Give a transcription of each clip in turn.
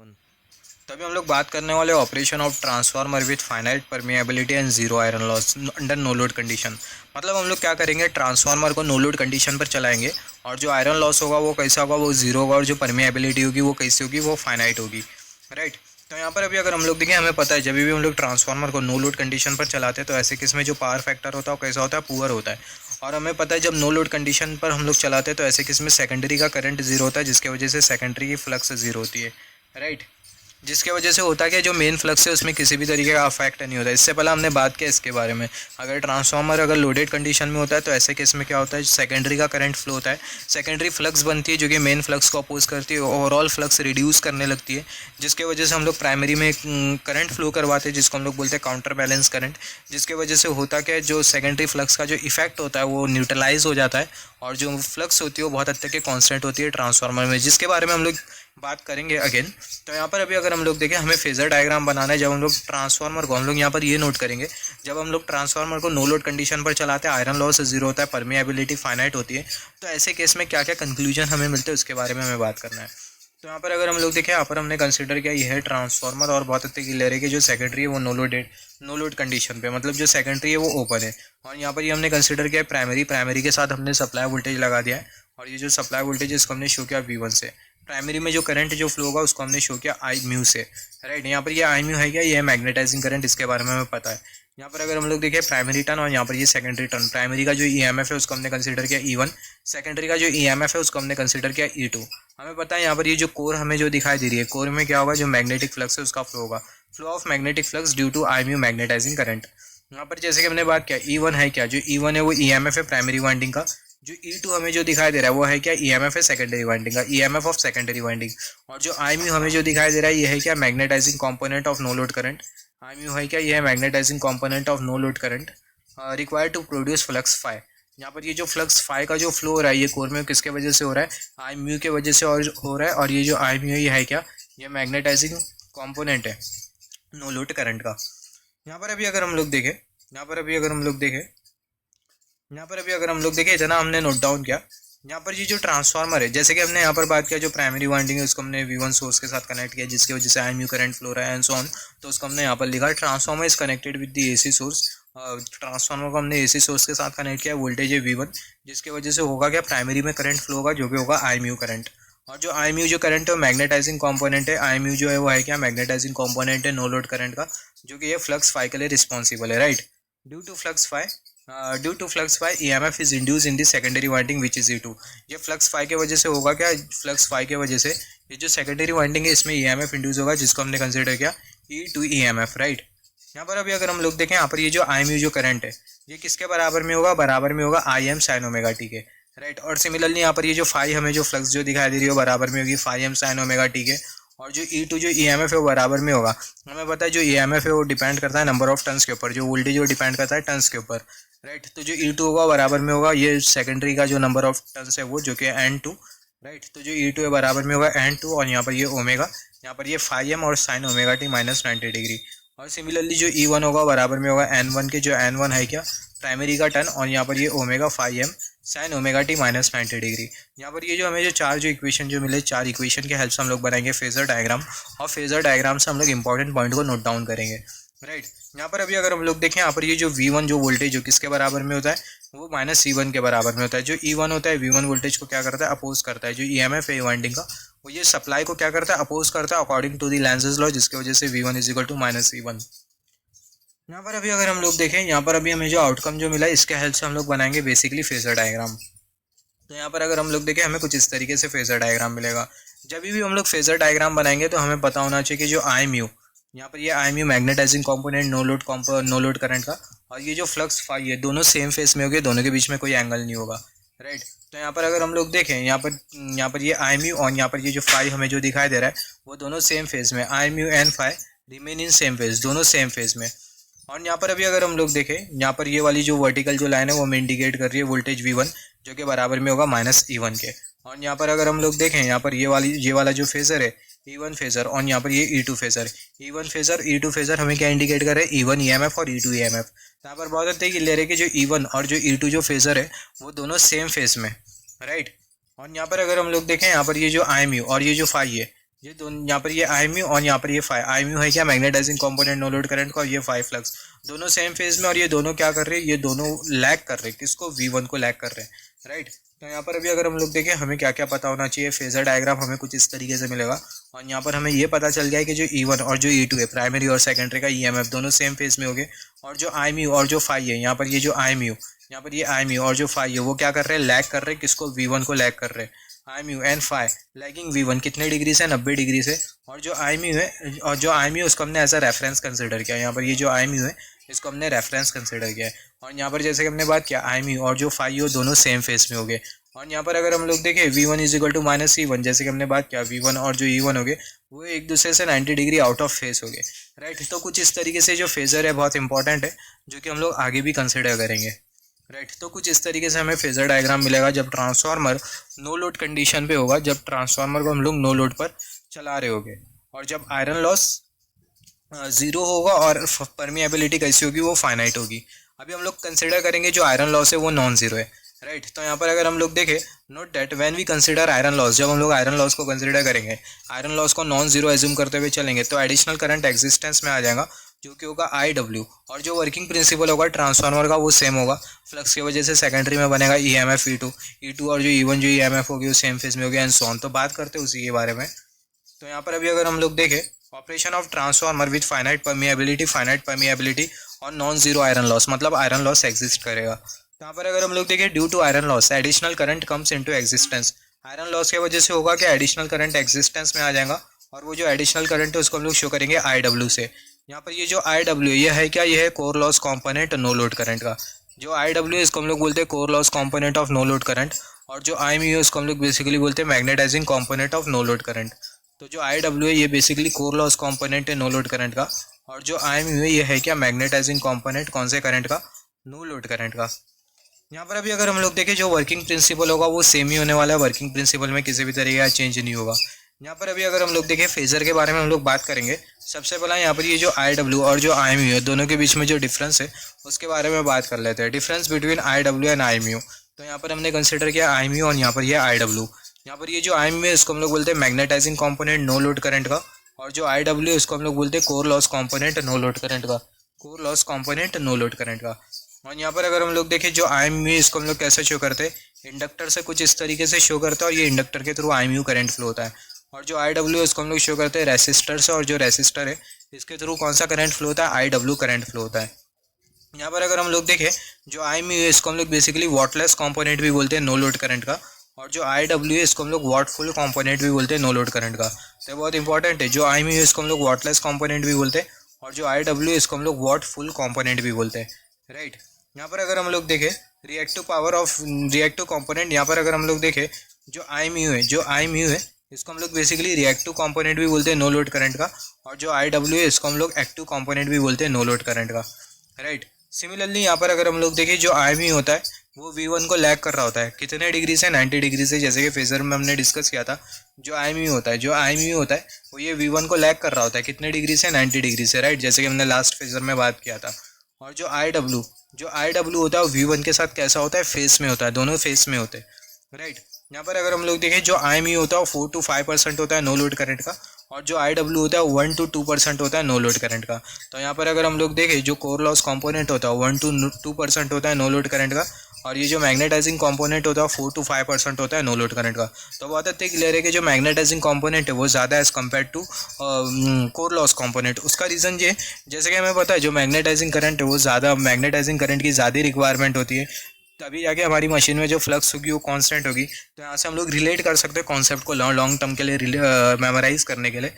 everyone. तो अभी हम लोग बात करने वाले operation of transformer with finite permeability and zero iron loss under no load condition. मतलब हम लोग क्या करेंगे, ट्रांसफार्मर को नो लोड कंडीशन पर चलाएंगे और जो आयरन लॉस होगा वो कैसा होगा, वो जीरो होगा, और जो परमिएबिलिटी होगी वो कैसी होगी, वो फाइनाइट होगी। राइट। तो यहाँ पर अभी अगर हम लोग देखें, हमें पता है जब भी हम लोग ट्रांसफार्मर को नो लोड कंडीशन पर चलाते हैं तो ऐसे केस में जो पावर फैक्टर होता है वो कैसा होता है, पुअर होता है। और हमें पता है जब नो लोड कंडीशन पर हम लोग चलाते हैं तो ऐसे केस में सेकेंडरी का करंट जीरो होता है, जिसकी वजह से सेकेंडरी की फ्लक्स जीरो होती है। राइट। जिसके वजह से होता है कि जो मेन फ्लक्स है उसमें किसी भी तरीके का अफेक्ट नहीं होता। इससे पहले हमने बात किया इसके बारे में, अगर ट्रांसफार्मर अगर लोडेड कंडीशन में होता है तो ऐसे केस में क्या होता है, सेकेंडरी का करंट फ्लो होता है, सेकेंडरी फ्लक्स बनती है जो कि मेन फ्लक्स को अपोज करती है, ओवरऑल फ्लक्स रिड्यूस करने लगती है, जिसके वजह से हम लोग प्राइमरी में करंट फ्लो करवाते हैं जिसको हम लोग बोलते हैं काउंटर बैलेंस करंट। जिसके वजह से होता क्या है, जो सेकेंडरी फ्लक्स का जो इफेक्ट होता है वो न्यूट्रलाइज हो जाता है और जो फ्लक्स होती है वो बहुत हद तक कॉन्स्टेंट होती है ट्रांसफार्मर में, जिसके बारे में हम लोग बात करेंगे अगेन। तो यहाँ पर अभी अगर हम लोग देखें, हमें फेजर डायग्राम बनाना है। जब हम लोग ट्रांसफार्मर को, हम लोग यहाँ पर ये नोट करेंगे, जब हम लोग ट्रांसफार्मर को नो लोड कंडीशन पर चलाते हैं, आयरन लॉस जीरो होता है, परमिएबिलिटी फाइनाइट होती है, तो ऐसे केस में क्या क्या कंक्लूजन हमें मिलते हैं उसके बारे में हमें बात करना है। तो यहाँ पर अगर हम लोग देखें, यहाँ पर हमने कंसिडर किया यह है ट्रांसफार्मर और बहुत अच्छे क्लियर है कि जो सेकेंडरी है वो नो लोड कंडीशन पे, मतलब जो सेकेंडरी है वो ओपन है। और यहाँ पर ये हमने कंसिडर किया प्राइमरी के साथ हमने सप्लाई वोल्टेज लगा दिया है, और ये जो सप्लाई वोल्टेज है इसको हमने शो किया V1 से। प्राइमरी में जो करंट जो फ्लो होगा उसको हमने शो किया आई म्यू से। राइट। यहाँ पर ये आई म्यू है क्या, ये है मैग्नेटाइजिंग करंट, इसके बारे में हमें पता है। यहाँ पर अगर हम लोग देखें प्राइमरी टर्न और यहाँ पर ये सेकेंडरी टर्न, प्राइमरी का जो ईएमएफ है उसको हमने कंसीडर किया E1, सेकेंडरी का जो ईएमएफ है उसको हमने कंसीडर किया E2। हमें पता है यहाँ पर ये जो कोर हमें जो दिखाई दे रही है, कोर में क्या होगा, जो मैग्नेटिक फ्लक्स है उसका फ्लो होगा, flow of magnetic flux due to I mu magnetizing current. यहाँ पर जैसे कि हमने बात किया E1 है क्या, जो E1 है वो ईएमएफ है प्राइमरी वाइंडिंग का, जो E2 हमें जो दिखाई दे रहा है वो है क्या, ईएमएफ है सेकेंडरी वाइंडिंग का, ईएमएफ ऑफ सेकेंडरी वाइंडिंग। और जो आई म्यू हमें जो दिखाई दे रहा है ये है क्या, magnetizing component of no load current. I mu है क्या, ये है magnetizing component of no load current required to produce flux phi. यहाँ पर ये जो फ्लक्स फाई का जो फ्लो हो रहा है ये कोर में किसके वजह से हो रहा है, आई म्यू के वजह से और हो रहा है। और ये जो आई म्यू है क्या, ये मैग्नेटाइजिंग कंपोनेंट है नो लोड करंट का। यहाँ पर अभी अगर हम लोग देखें, इतना हमने नोट डाउन किया। यहाँ पर ये जो ट्रांसफार्मर है, जैसे कि हमने यहाँ पर बात किया, जो प्राइमरी वाइंडिंग है उसको हमने V1 सोर्स के साथ कनेक्ट किया जिसकी वजह से आई म्यू करंट फ्लो रहा है एंड सो ऑन, तो उसको हमने यहाँ पर लिखा transformer is connected with the AC source. Transformer को हमने AC सोर्स के साथ कनेक्ट किया, वोल्टेज है V1, जिसकी वजह से होगा क्या, प्राइमरी में करंट फ्लो होगा जो भी होगा आई म्यू करंट। और जो आई म्यू जो करंट है वो मैग्नेटाइजिंग कंपोनेंट है, आई म्यू जो है वो है क्या, मैग्नेटाइजिंग कंपोनेंट है नो लोड करंट का, जो कि ये फ्लक्स फाई के लिए रिस्पॉन्सिबल है। Right. Due to flux phi EMF is induce in the secondary winding which is E2। ये फ्लक्स फाई के वजह से होगा क्या, फ्लक्स फाई के वजह से ये जो सेकेंडरी वाइंडिंग है इसमें EMF इंड्यूस होगा जिसको हमने कंसिडर किया E2 EMF। राइट। यहाँ पर अभी अगर हम लोग देखें, यहाँ पर ये जो आई म्यू जो करंट है ये किसके बराबर में होगा, बराबर में होगा IM sin ओमेगा टी के। राइट। और सिमिलरली यहाँ पर ये जो फाई हमें जो फ्लक्स जो दिखाई दे रही है बराबर में होगी M sin ओमेगा टी के। और जो E2 जो EMF है वो बराबर में होगा, हमें पता है जो EMF है वो डिपेंड करता है नंबर ऑफ टर्न्स के ऊपर, जो वोल्टेज वो डिपेंड करता है टर्न्स के ऊपर। राइट। तो जो E2 होगा बराबर में होगा ये सेकेंडरी का जो नंबर ऑफ टर्न्स है वो, जो कि N2। राइट। तो जो E2 है बराबर में होगा N2 और यहाँ पर ये ओमेगा, यहाँ पर ये M और sin omega T minus 90 degree. और सिमिलरली जो E1 होगा बराबर में होगा N1 के, जो N1 है क्या, प्राइमरी का टर्न, और यहाँ पर ये omega M sin omega T minus 90 degree. यहाँ पर ये जो हमें जो चार जो इक्वेशन जो मिले, चार इक्वेशन के हेल्प से हम लोग बनाएंगे फेजर डायग्राम, और फेजर डायग्राम से हम लोग इंपॉर्टेंट पॉइंट को नोट डाउन करेंगे। राइट। यहाँ पर अभी अगर हम लोग देखें, यहाँ पर ये जो V1 जो वोल्टेज जो किसके बराबर में होता है, वो माइनस C1 के बराबर में होता है। जो E1 होता है V1 वोल्टेज को क्या करता है, अपोज करता है। जो EMF है वाइंडिंग का वो ये सप्लाई को क्या करता है, अपोज करता है अकॉर्डिंग टू द लेंज़ेस लॉ, जिसकी वजह से V1 is equal to minus C1। यहाँ पर अभी अगर हम लोग देखें, यहाँ पर अभी हमें जो आउटकम जो मिला इसके हेल्प से हम लोग बनाएंगे बेसिकली फेजर डायग्राम। तो यहाँ पर अगर हम लोग देखें, हमें कुछ इस तरीके से फेजर डायग्राम मिलेगा। जब भी हम लोग फेजर डायग्राम बनाएंगे तो हमें पता होना चाहिए कि जो आई म्यू, यहाँ पर ये I mu magnetising component no load current का, और ये जो फ्लक्स फाई है दोनों सेम फेस में होंगे, दोनों के बीच में कोई एंगल नहीं होगा। राइट। तो यहाँ पर अगर हम लोग देखें, यहाँ पर ये आई म्यू और यहाँ पर ये जो फाई हमें जो दिखाई दे रहा है वो दोनों सेम फेज में, I mu and phi remain in same phase, दोनों सेम फेज में। और यहाँ पर अभी अगर हम लोग देखें, यहाँ पर ये वाली जो वर्टिकल जो लाइन है वो हमें इंडिकेट कर रही है वोल्टेज V1 जो कि बराबर में होगा माइनस E1 के। और यहाँ पर अगर हम लोग देखें, यहाँ पर ये वाला जो फेजर है E1 फेजर, और यहाँ पर ये E2 फेजर, E2 फेजर हमें क्या इंडिकेट कर रहे हैं, E1 EMF और E2 EMF। यहाँ पर बहुत होता है कि ले रहे कि जो E1 और जो E2 जो फेजर है वो दोनों सेम फेज में। राइट। और यहाँ पर अगर हम लोग देखें, यहाँ पर ये जो आई म्यू और ये जो फाई है ये दोनों यहाँ पर ये आई म्यू और यहाँ पर ये फाई, आई म्यू है क्या magnetizing component no load current का, और ये फाई फ्लक्स दोनों सेम फेज में, और ये दोनों क्या कर रहे हैं, ये दोनों लैग कर रहे हैं किसको, V1 को लैग कर रहे हैं, राइट। तो यहाँ पर अभी अगर हम लोग देखें हमें क्या क्या पता होना चाहिए, फेजर डायग्राम हमें कुछ इस तरीके से मिलेगा, और यहाँ पर हमें ये पता चल गया है कि जो E1 और जो E2 है प्राइमरी और सेकेंडरी का EMF दोनों सेम फेज में हो गए, और जो आई म्यू और जो फाई है यहाँ पर ये जो आई म्यू, यहाँ पर ये आई म्यू और जो फाई है वो क्या कर रहे हैं, लैग कर रहे हैं किसको, V1 को लैग कर रहे हैं। I mu and phi lagging V1 कितने डिग्री से, 90 डिग्री से, और जो आई म्यू है और जो आई म्यू उसको हमने एज अ रेफरेंस कंसिडर किया, यहाँ पर ये जो आई म्यू है इसको हमने रेफरेंस कंसिडर किया है, और यहाँ पर जैसे कि हमने बात किया आई म्यू और जो फाई है दोनों सेम फेस में हो गए, और यहाँ पर अगर हम लोग देखें V1 is equal to minus E1, जैसे कि हमने बात किया V1 और जो E1 हो गए वो एक दूसरे से 90 डिग्री आउट ऑफ फेस हो गए, राइट। तो कुछ इस तरीके से जो फेजर है बहुत इंपॉर्टेंट है जो कि हम लोग आगे भी कंसिडर करेंगे, राइट। तो कुछ इस तरीके से हमें फेजर डायग्राम मिलेगा जब ट्रांसफार्मर नो लोड कंडीशन पे होगा, जब ट्रांसफार्मर को हम लोग नो लोड पर चला रहे होंगे, और जब आयरन लॉस ज़ीरो होगा और परमिएबिलिटी कैसी होगी, वो फाइनाइट होगी। अभी हम लोग कंसिडर करेंगे जो आयरन लॉस है वो नॉन ज़ीरो है, राइट। तो यहाँ पर अगर हम लोग देखें, note that when we consider iron loss, जब हम लोग आयरन लॉस को कंसिडर करेंगे, आयरन लॉस को नॉन जीरो एज्यूम करते हुए चलेंगे, तो एडिशनल करंट एग्जिस्टेंस में आ जाएगा जो कि होगा IW, और जो वर्किंग प्रिंसिपल होगा ट्रांसफार्मर का वो सेम होगा, फ्लक्स की वजह से सेकेंडरी में बनेगा EMF E2 और जो E1 जो EMF होगी वो सेम फेज में होगी एंड सो ऑन। तो बात करते हैं उसी के बारे में। तो यहाँ पर अभी अगर हम लोग देखें operation of transformer with finite permeability और नॉन जीरो आयरन लॉस, मतलब आयरन लॉस एग्जिस्ट करेगा। तो यहाँ पर अगर हम लोग देखें due to iron loss additional current comes into existence, iron loss की वजह से होगा कि एडिशनल करंट एग्जिस्टेंस में आ जाएगा, और वो जो एडिशनल करंट है उसको हम लोग शो करेंगे IW से। यहाँ पर ये जो IW ये है क्या, ये है core loss component no load current का। जो IW है इसको हम लोग बोलते हैं core loss component of no load current, और जो IMU है इसको हम लोग बेसिकली बोलते हैं magnetizing component of no load current. तो जो IW है ये बेसिकली कोर लॉस कॉम्पोनेंट है नो लोड करंट का, और जो IMU है ये है क्या, मैग्नेटाइजिंग कॉम्पोनेंट कौन से करंट का, नो लोड करंट का। यहाँ पर अभी अगर हम लोग देखें जो वर्किंग प्रिंसिपल होगा वो सेम ही होने वाला है, वर्किंग प्रिंसिपल में किसी भी तरीके का चेंज नहीं होगा। यहाँ पर अभी अगर हम लोग देखें फेजर के बारे में हम लोग बात करेंगे, सबसे पहला यहाँ पर ये जो IW और जो IMU है दोनों के बीच में जो डिफरेंस है उसके बारे में बात कर लेते हैं। Difference between IW and IMU, तो यहाँ पर हमने कंसिडर किया IMU और यहाँ पर ये IW। यहाँ पर ये जो IMU है इसको हम लोग बोलते हैं magnetizing component no load current का, और जो IW है इसको हम लोग बोलते हैं core loss component no load current का, core loss component no load current का। और यहाँ पर अगर हम लोग देखें जो IMU है इसको हम लोग कैसे शो करते हैं, इंडक्टर से कुछ इस तरीके से शो करते हैं, और ये इंडक्टर के थ्रू IMU करंट फ्लो होता है। और जो IW है इसको हम लोग शो करते हैं रेसिस्टर से, और जो रेसिस्टर है इसके थ्रू कौन सा करंट फ्लो होता है, IW करंट फ्लो होता है। यहाँ पर अगर हम लोग देखें जो IMU है इसको हम लोग बेसिकली वॉटलेस कॉम्पोनेंट भी बोलते हैं नो लोड करंट का, और जो IW है इसको हम लोग वॉटफुल कॉम्पोनेंट भी बोलते हैं नो लोड करंट का। तो बहुत इंपॉर्टेंट है, जो IMU है इसको हम लोग वॉटलेस कॉम्पोनेंट भी बोलते हैं, और जो IW है इसको हम लोग वॉट फुल कॉम्पोनेंट भी बोलते हैं, राइट। यहाँ पर अगर हम लोग देखें reactive power of reactive component, यहाँ पर अगर हम लोग देखें जो IMU है इसको हम लोग बेसिकली रिएक्टिव कंपोनेंट भी बोलते हैं नो लोड करंट का, और जो IW है इसको हम लोग एक्टिव कंपोनेंट भी बोलते हैं नो लोड करंट का, राइट। सिमिलरली यहाँ पर अगर हम लोग देखें जो IMU होता है वो V1 को लैग कर रहा होता है कितने डिग्री से, 90 डिग्री से, जैसे कि फेजर में हमने डिस्कस किया था। जो IMU होता है वो ये V1 को लैग कर रहा होता है कितने डिग्री से, 90 डिग्री से, राइट, जैसे कि हमने लास्ट फेजर में बात किया था। और जो IW होता है वो V1 के साथ कैसा होता है, फेस में होता है, दोनों फेस में होते हैं, राइट। यहाँ पर अगर हम लोग देखें जो IMU होता है वो 4 to 5% होता है नो लोड करंट का, और जो IW होता है 1 to 2% होता है नो लोड करंट का। तो यहाँ पर अगर हम लोग देखें जो कोर लॉस कंपोनेंट होता है 1 to 2% होता है नो लोड करंट का, और ये जो मैग्नेटाइजिंग कंपोनेंट होता है 4 to 5% होता है नो लोड करंट का। तो बहुत हद तक क्लियर है कि जो मैग्नेटाइजिंग कंपोनेंट है वो ज़्यादा as compare to core loss component. उसका रीज़न ये, जैसे कि हमें पता है जो मैग्नेटाइजिंग करंट है वो ज़्यादा, मैग्नेटाइजिंग करंट की ज़्यादा रिक्वायरमेंट होती है, तभी जाके हमारी मशीन में जो फ्लक्स होगी वो कांस्टेंट होगी। तो यहाँ से हम लोग रिलेट कर सकते हैं कॉन्सेप्ट को लॉन्ग टर्म के लिए मेमोराइज करने के लिए,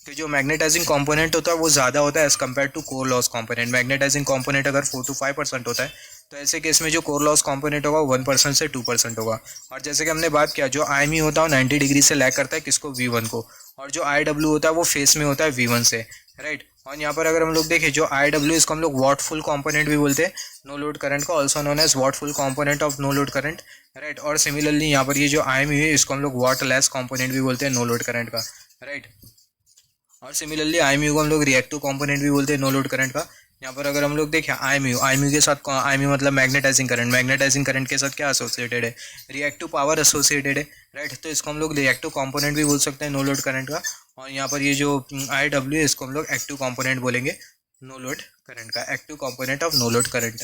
कि जो मैग्नेटाइजिंग कंपोनेंट होता है वो ज़्यादा होता है as compare to core loss component. Magnetizing component अगर 4 to 5% होता है तो ऐसे केस में जो कोर लॉस कंपोनेंट होगा 1% से 2% होगा। और जैसे कि हमने बात किया जो IMU होता है 90 डिग्री से लैग करता है किसको, V1 को, और जो IW होता है वो फेस में होता है V1 से, राइट। और यहाँ पर अगर हम लोग देखें जो IW इसको हम लोग वॉट फुल कॉम्पोनेंट भी बोलते हैं नो लोड करंट का, also known as wattful component of no load current, right. और सिमिलरली यहाँ पर ये जो IMU है इसको हम लोग वॉट लेस कॉम्पोनेंट भी बोलते हैं नो लोड करंट का, राइट। और सिमिलरली IMU को हम लोग रिएक्टिव कॉम्पोनेंट भी बोलते हैं नो लोड करंट का। यहाँ पर अगर हम लोग देखें आई म्यू के साथ आई म्यू मतलब मैग्नेटाइजिंग करंट के साथ क्या एसोसिएटेड है, रिएक्टिव पावर एसोसिएटेड है, राइट। तो इसको हम लोग रिएक्टिव कंपोनेंट भी बोल सकते हैं नो लोड करंट का। और यहाँ पर ये जो आई डब्ल्यू है इसको हम लोग एक्टिव कंपोनेंट बोलेंगे नो लोड करंट का, active component of no load current,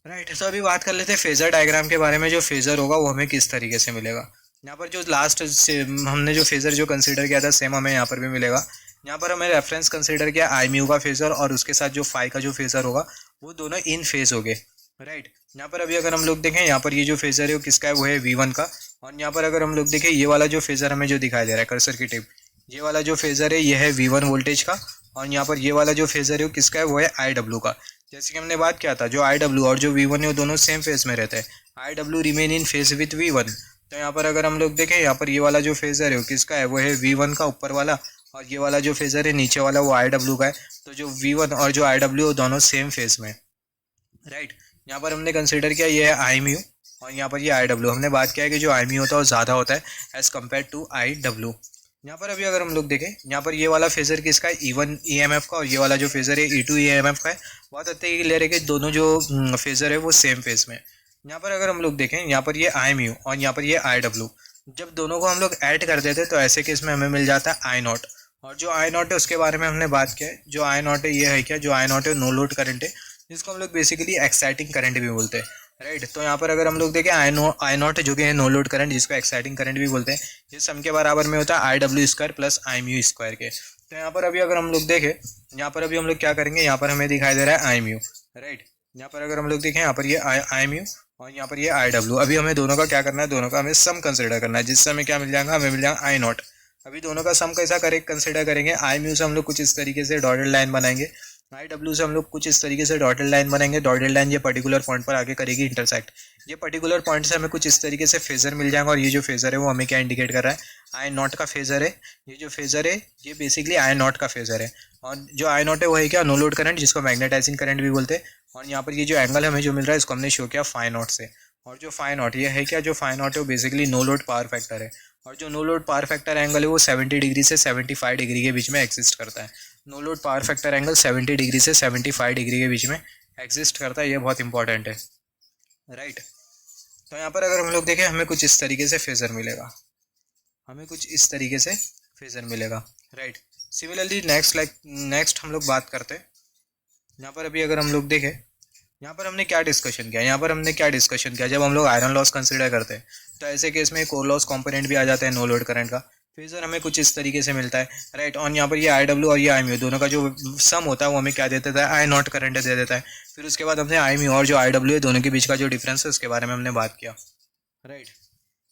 right. तो अभी बात कर लेते हैं फेजर डायग्राम के बारे में। जो फेजर होगा वो हमें किस तरीके से मिलेगा। यहाँ पर जो लास्ट से हमने जो फेजर जो कंसीडर किया था सेम हमें यहाँ पर भी मिलेगा। यहाँ पर हमें रेफरेंस कंसीडर किया आई म्यू का फेजर और उसके साथ जो फाई का जो फेजर होगा वो दोनों इन फेज हो गए, राइट। यहाँ पर अभी अगर हम लोग देखें यहाँ पर ये जो फेजर है वो किसका है, वो है V1 का। और यहाँ पर अगर हम लोग देखें ये वाला जो फेजर हमें जो दिखाई दे रहा है कर्सर की टिप, ये वाला जो फेजर है ये है V1 वोल्टेज का। और यहाँ पर ये वाला जो फेजर है वो किसका है, वो है IW का। जैसे कि हमने बात किया था जो IW और जो V1 है वो दोनों सेम फेज में रहते हैं। IW remain in phase with V1। तो यहाँ पर अगर हम लोग देखें यहाँ पर ये वाला जो फेजर है वो किसका है, वो है V1 का ऊपर वाला। और ये वाला जो फेजर है नीचे वाला वो IW का है। तो जो V1 और जो IW दोनों सेम फेज में, राइट। यहाँ पर हमने कंसिडर किया ये है आई म्यू और यहाँ पर ये IW। हमने बात किया है कि जो आई म्यू होता है वो ज़्यादा होता है एज़ कम्पेयर टू IW। यहाँ पर अभी अगर हम लोग देखें यहाँ पर ये वाला फेजर किसका है, E1 EMF का। और ये वाला जो फेजर है E2 EMF का है। बहुत अच्छे क्लियर है कि दोनों जो फेजर है वो सेम फेज में। यहाँ पर अगर हम लोग देखें यहाँ पर ये आई म्यू और यहाँ पर ये IW, जब दोनों को हम लोग ऐड कर देते तो ऐसे केस में हमें मिल जाता है I0। और जो I0 है उसके बारे में हमने बात किया है। जो I0 है ये है क्या, जो I0 है नो लोड करंट है, जिसको हम लोग बेसिकली एक्साइटिंग करंट भी बोलते हैं, राइट। तो यहाँ पर अगर हम लोग देखें I0 जो कि है नो लोड करंट, जिसको एक्साइटिंग करंट भी बोलते हैं, ये सम के बराबर में होता है IW स्क्वायर प्लस आई म्यू स्क्वायर के। तो यहाँ पर अभी अगर हम लोग देखें यहाँ पर अभी हम लोग क्या करेंगे, यहाँ पर हमें दिखाई दे रहा है आई म्यू, राइट। यहाँ पर अगर हम लोग देखें यहाँ पर ये आई म्यू और यहाँ पर ये IW। अभी हमें दोनों का क्या करना है, दोनों का हमें सम कंसिडर करना है, जिससे हमें क्या मिल जाएगा, हमें मिल जाएगा I0। अभी दोनों का सम कैसा कंसिडर करेंगे, आई म्यू से हम लोग कुछ इस तरीके से डॉटेड लाइन बनाएंगे, IW से हम लोग कुछ इस तरीके से डॉटेड लाइन बनाएंगे। डॉटेड लाइन ये पर्टिकुलर पॉइंट पर आके करेगी इंटरसेक्ट। ये पर्टिकुलर पॉइंट से हमें कुछ इस तरीके से फेजर मिल जाएगा। और ये जो फेजर है वो हमें क्या इंडिकेट कर रहा है, I0 का फेजर है। ये जो फेजर है ये बेसिकली I0 का फेजर है। और जो I0 है वो है क्या, नो लोड करंट, जिसको मैग्नेटाइजिंग करंट भी बोलते हैं। और यहाँ पर ये जो एंगल हमें जो मिल रहा है इसको हमने शो किया φ0 से। और जो φ0 ये है क्या, जो φ0 है वो basically no load power factor है। और जो no load power factor angle है वो 70 डिग्री से 75 डिग्री के बीच में एग्जिस्ट करता है। No load power factor angle 70 degree से 75 डिग्री के बीच में एग्जिस्ट करता है। ये बहुत इंपॉर्टेंट है, राइट। तो यहाँ पर अगर हम लोग देखें हमें कुछ इस तरीके से फेजर मिलेगा, हमें कुछ इस तरीके से फेजर मिलेगा, राइट। सिमिलरली नेक्स्ट हम लोग बात करते हैं। यहाँ पर अभी अगर हम लोग देखें यहाँ पर हमने क्या डिस्कशन किया, जब हम लोग आयरन लॉस कंसिडर करते हैं तो ऐसे केस में कोर लॉस कंपोनेंट भी आ जाता है नो लोड करंट का। फेजर हमें कुछ इस तरीके से मिलता है, राइट। और यहाँ पर ये IW और ये आई म्यू दोनों का जो सम होता है वो हमें क्या दे देता है, I0 करंट दे देता है। फिर उसके बाद हमने आई म्यू और जो IW है दोनों के बीच का जो डिफरेंस है उसके बारे में हमने बात किया, राइट।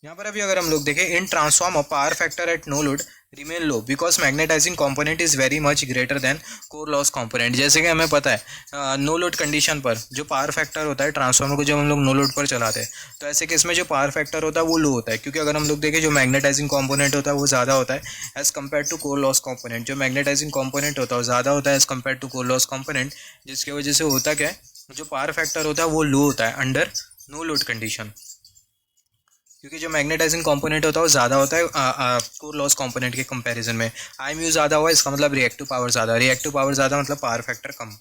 यहाँ पर अभी अगर हम लोग देखें in transform of power factor at no load remain low because magnetising component is very much greater than core loss component. जैसे कि हमें पता है नो लोड कंडीशन पर जो पावर फैक्टर होता है ट्रांसफॉर्मर को जब हम लोग नो लोड पर चलाते हैं तो ऐसे केस में जो पावर फैक्टर होता है वो लो होता है, क्योंकि अगर हम लोग देखें जो मैग्नेटाइजिंग कंपोनेंट होता है वो ज़्यादा होता है as compare to core loss component. जो मैग्नेटाइजिंग कंपोनेंट होता है वो ज़्यादा होता है as compare to core loss component, जिसकी वजह से होता क्या है, जो पावर फैक्टर होता है वो लो होता है अंडर नो लोड कंडीशन, क्योंकि जो मैग्नेटाइजिंग कंपोनेंट होता है वो ज़्यादा होता है कोर लॉस कंपोनेंट के कंपैरिजन में। आई म्यू ज़्यादा हुआ इसका मतलब रिएक्टिव पावर ज़्यादा मतलब पावर फैक्टर कम।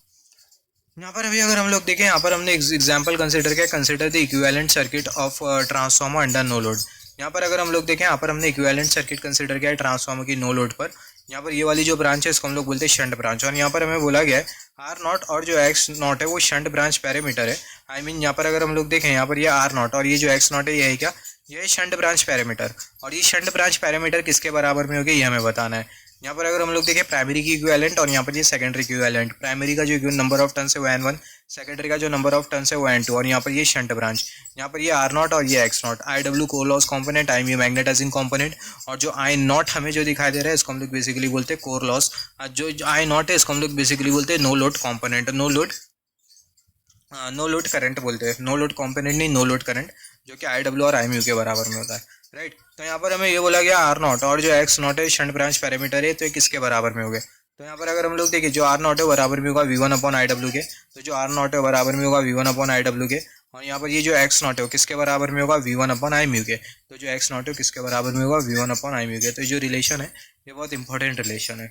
यहाँ पर अभी अगर हम लोग देखें यहाँ पर हमने एग्जांपल कंसिडर किया, consider the equivalent circuit of transformer under no load. यहाँ पर अगर हम लोग देखें यहाँ पर हमने इक्विवेलेंट सर्किट कंसिडर किया है ट्रांसफार्मर की नो लोड पर। यहाँ पर ये वाली जो ब्रांच है इसको हम लोग बोलते हैं शंट ब्रांच। और यहाँ पर हमें बोला गया है R0 और जो X0 है वो शंट ब्रांच पैरामीटर है। आई मीन यहाँ पर अगर हम लोग देखें यहाँ पर ये R0 और ये जो X0 है ये है क्या, ये शंट ब्रांच पैरामीटर। और ये शंट ब्रांच पैरामीटर किसके बराबर में होगी ये हमें बताना है। यहाँ पर अगर हम लोग देखें प्राइमरी की इक्विवेलेंट और यहाँ पर ये सेकेंडरी इक्विवेलेंट, प्राइमरी का जो नंबर ऑफ टर्न्स है वो N1, सेकेंडरी का जो नंबर ऑफ टर्न्स है वो N2। और यहाँ पर ये शंट ब्रांच, यहाँ पर ये R0 और ये X0, IW core loss component, I mu magnetising component, और जो I0 हमें जो दिखाई दे रहा है इसको हम लोग बेसिकली बोलते हैं कोर लॉस। जो I0 है इसको हम लोग बेसिकली बोलते हैं no load component, no load current बोलते हैं, नो लोड कंपोनेंट नहीं नो लोड करंट, जो कि IW और आई म्यू के बराबर में होता है, राइट। तो यहाँ पर हमें ये बोला गया R0 और जो X0 है शंट ब्रांच पैरामीटर है तो ये किसके बराबर में हो गए। तो यहाँ पर अगर हम लोग देखें जो R0 है बराबर में होगा V1 अपॉन IW के, तो जो R0 है बराबर में होगा V1 अपॉन IW के। और यहाँ पर ये जो X0 है वो किसके बराबर में होगा V1 अपॉन आई म्यू के, तो जो X0 है किसके बराबर में होगा V1 अपॉन आई म्यू के। तो जो रिलेशन है ये बहुत इंपॉर्टेंट रिलेशन है।